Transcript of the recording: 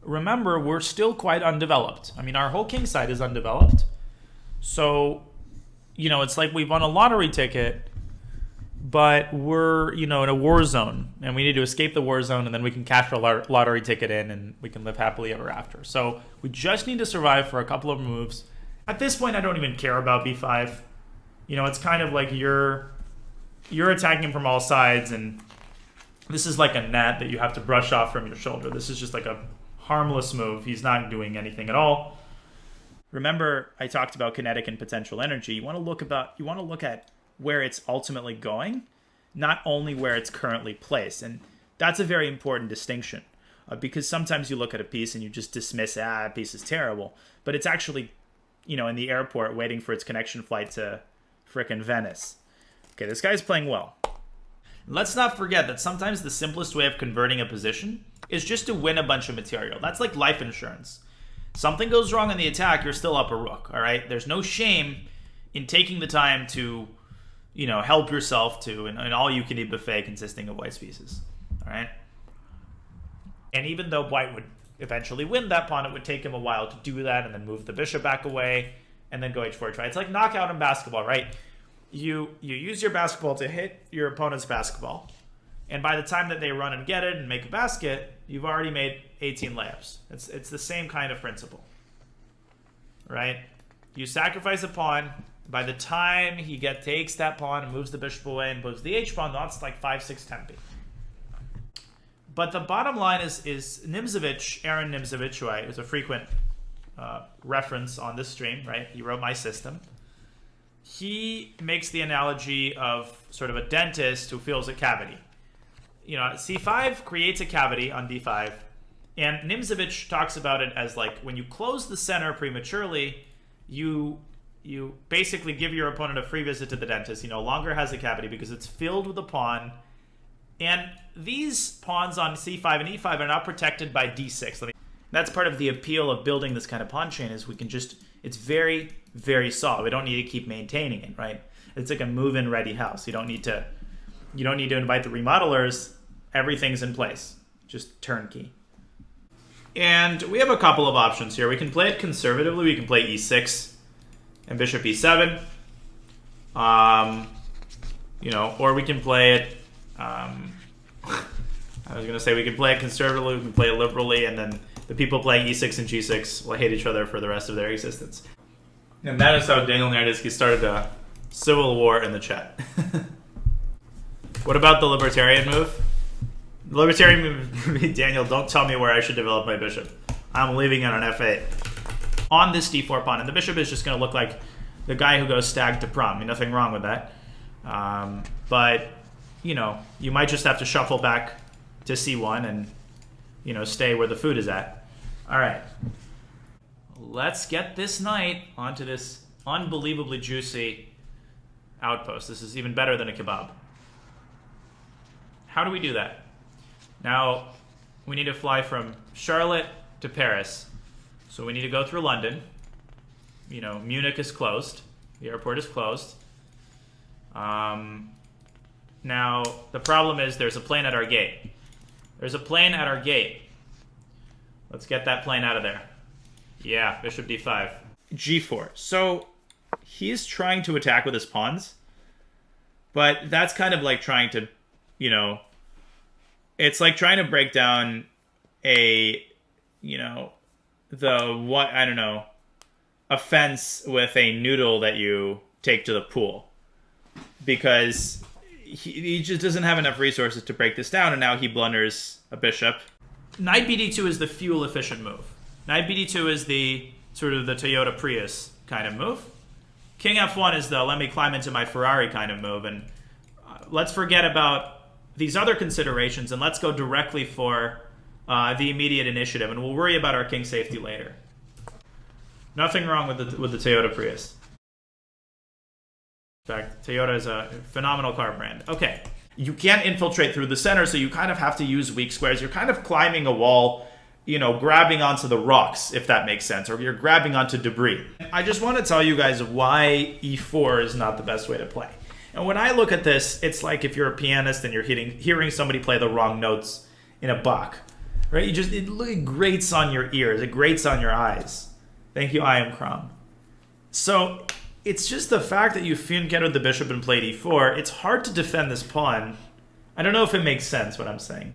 remember, we're still quite undeveloped. I mean, our whole king side is undeveloped. So, it's like we've won a lottery ticket, but we're, in a war zone, and we need to escape the war zone, and then we can cash our lottery ticket in, and we can live happily ever after. So we just need to survive for a couple of moves. At this point, I don't even care about b5. It's kind of like you're attacking from all sides, and this is like a net that you have to brush off from your shoulder. This is just like a harmless move. He's not doing anything at all. Remember, I talked about kinetic and potential energy. You want to look at where it's ultimately going, not only where it's currently placed. And that's a very important distinction, because sometimes you look at a piece and you just dismiss, a piece is terrible, but it's actually, in the airport waiting for its connection flight to frickin' Venice. Okay, this guy's playing well. Let's not forget that sometimes the simplest way of converting a position is just to win a bunch of material. That's like life insurance. Something goes wrong in the attack, you're still up a rook, all right? There's no shame in taking the time to help yourself to an all-you-can-eat buffet consisting of white's pieces, all right? And even though white would eventually win that pawn, it would take him a while to do that and then move the bishop back away and then go h4 try. It's like knockout in basketball, right? You use your basketball to hit your opponent's basketball, and by the time that they run and get it and make a basket, you've already made 18 layups. It's the same kind of principle, right? You sacrifice a pawn. By the time he takes that pawn and moves the bishop away and moves the h-pawn, that's like 5-6 tempi. But the bottom line is Nimzovich, Aaron Nimzovich, who is a frequent reference on this stream, right? He wrote my system. He makes the analogy of sort of a dentist who fills a cavity. C5 creates a cavity on d5, and Nimzovich talks about it as like when you close the center prematurely, you basically give your opponent a free visit to the dentist. He no longer has a cavity because it's filled with a pawn. And these pawns on c5 and e5 are not protected by d6. That's part of the appeal of building this kind of pawn chain, is we can just, it's very, very solid. We don't need to keep maintaining it, right? It's like a move-in ready house. You don't need to invite the remodelers. Everything's in place. Just turnkey. And we have a couple of options here. We can play it conservatively. We can play e6 and bishop e7. Or we can play it, I was going to say we can play it conservatively, we can play it liberally, and then the people playing e6 and g6 will hate each other for the rest of their existence. And that is how Daniel Naroditsky started a civil war in the chat. What about the libertarian move? The libertarian move would be, Daniel, don't tell me where I should develop my bishop. I'm leaving it on f8. On this d4 pawn, and the bishop is just going to look like the guy who goes stag to prom. I mean, nothing wrong with that. But, you might just have to shuffle back to c1 and, stay where the food is at. All right. Let's get this knight onto this unbelievably juicy outpost. This is even better than a kebab. How do we do that? Now, we need to fly from Charlotte to Paris. So we need to go through London. Munich is closed. The airport is closed. Now, the problem is there's a plane at our gate. There's a plane at our gate. Let's get that plane out of there. Yeah, bishop d5. g4. So he's trying to attack with his pawns, but that's kind of like trying to, it's like trying to break down a, a fence with a noodle that you take to the pool, because he just doesn't have enough resources to break this down, and now he blunders a bishop. Knight bd2 is the fuel efficient move. Knight bd2 is the sort of the Toyota Prius kind of move. King f1 is the let me climb into my Ferrari kind of move, and let's forget about these other considerations and let's go directly for the immediate initiative, and we'll worry about our king safety later. Nothing wrong with the Toyota Prius. In fact, Toyota is a phenomenal car brand. Okay, you can't infiltrate through the center, so you kind of have to use weak squares. You're kind of climbing a wall, grabbing onto the rocks, if that makes sense, or you're grabbing onto debris. I just want to tell you guys why e4 is not the best way to play. And when I look at this, it's like if you're a pianist and you're hearing somebody play the wrong notes in a Bach. right? It grates on your ears. It grates on your eyes. Thank you, I am Crom. So it's just the fact that you fianchettoed the bishop and played e4. It's hard to defend this pawn. I don't know if it makes sense what I'm saying.